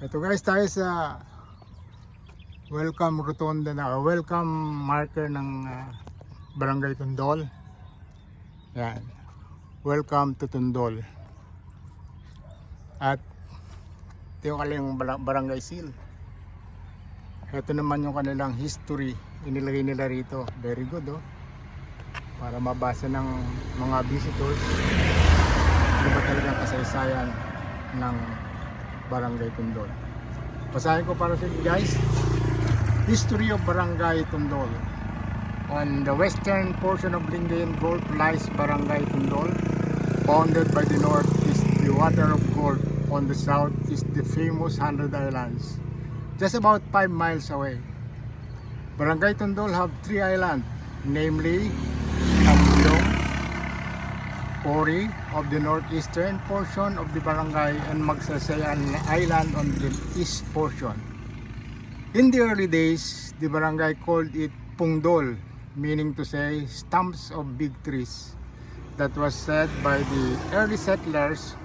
Ito guys, tayo sa welcome rotonda na welcome marker ng Barangay Tundol. Yan. Welcome to Tundol. At ito yung kanilang barangay seal. Ito naman yung kanilang history. Inilagay nila rito. Very good para mabasa ng mga visitors ano ba talagang kasaysayan ng Barangay Tundol. Basahin ko para sa inyo guys. History of Barangay Tundol. On the western portion of Lingayen Gulf lies Barangay Tundol, bounded by the north is the Water of Gulf, on the south is the famous 100 Islands, just about 5 miles away. Barangay Tundol have 3 islands, namely Tambilong, Pori of the northeastern portion of the barangay, and Magsaysay Island on the east portion. In the early days, the barangay called it Pungdol, meaning to say stumps of big trees. That was said by the early settlers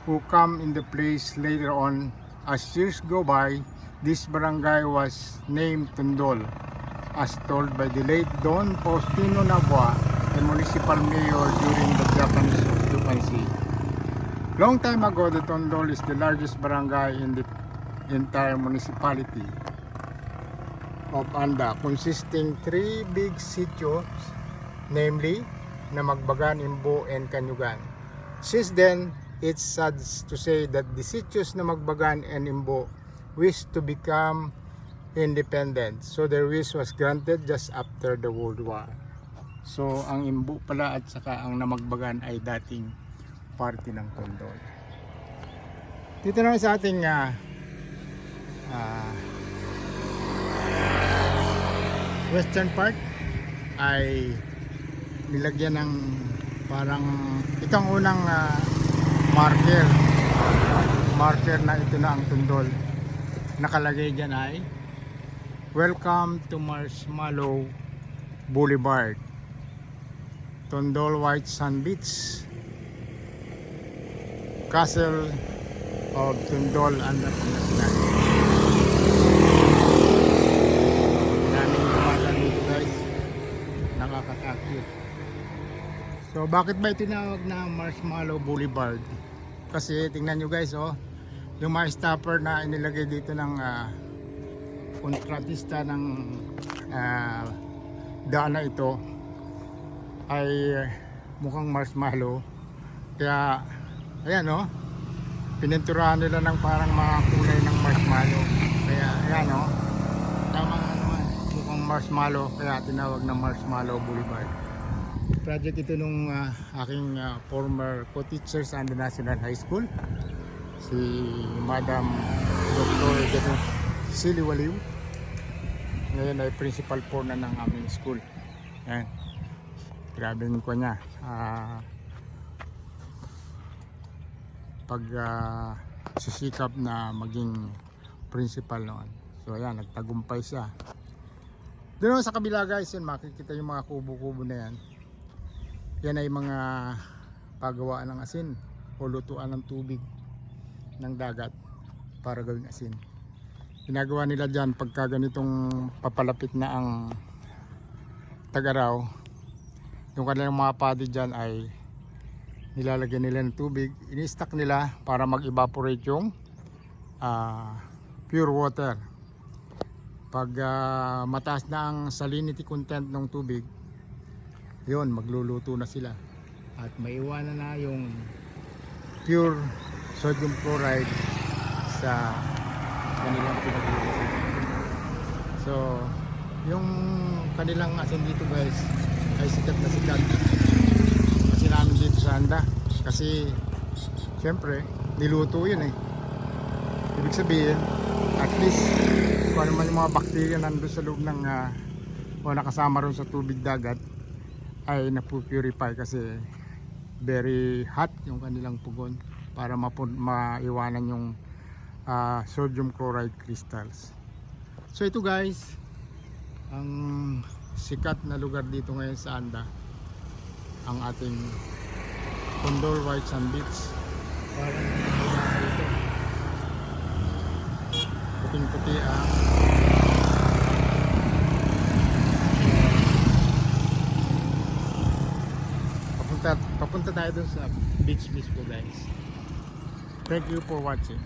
who come in the place later on. As years go by, this barangay was named Tundol, as told by the late Don Faustino Nabua, the municipal mayor during the Japanese occupancy. Long time ago, the Tundol is the largest barangay in the entire municipality of Anda, consisting 3 big sitios, namely Namagbagan, Imbo, and Kanyugan. Since then, it's sad to say that the sitios Namagbagan and Imbo wished to become independent, so their wish was granted just after the World War. So ang Imbo pala at saka ang Namagbagan ay dating party ng Tundol. Dito naman sa ating western part ay nilagyan ng parang itong unang marker na ito na ang Tundol. Nakalagay dyan ay Welcome to Marshmallow Boulevard, Tundol White Sand Beach, Castle of Tundol, Anda, Pangasinan. Daming lumasan dito guys, nakakatakot. So bakit ba itinawag na Marshmallow Boulevard? Kasi tingnan nyo guys yung mga stopper na inilagay dito ng kontratista ng daan na ito ay mukhang marshmallow. Kaya ayan pininturahan nila ng parang mga kulay ng marshmallow. Kaya ayan tama nga naman, mukhang marshmallow, kaya tinawag na Marshmallow Boulevard. Project ito nung aking former co-teacher sa Anda National High School, si Madam Dr. Silly Waliw. Ngayon ay principal po na ng aming school. Ayan. Grabe ko niya. Sisikap na maging principal noon. So ayan, nagtagumpay siya. Doon sa kabila guys, yan, makikita yung mga kubo-kubo na yan. Yan ay mga pagawaan ng asin o lutuan ng tubig ng dagat para gawing asin. Ginagawa nila dyan pagka ganitong papalapit na ang tag-araw, yung kanilang mga padi dyan ay nilalagyan nila ng tubig, ini-stack nila para mag-evaporate yung pure water. Pag mataas na ang salinity content ng tubig, yun, magluluto na sila at maiwanan na yung pure sodium chloride sa kanilang pinagluluto. So yung kanilang asin dito guys ay sikat na sikat kasi namin dito sa Anda, kasi syempre niluto yun ibig sabihin at least kung ano man yung mga bakterya nandun sa loob ng o nakasama ron sa tubig dagat ay napupurify kasi very hot yung kanilang pugon para maiwanan yung sodium chloride crystals. So ito guys, ang sikat na lugar dito ngayon sa Anda, ang ating Tundol White Sand Beach. Parang dito Makati ang papunta tayo dun sa beach mismo guys. Thank you for watching.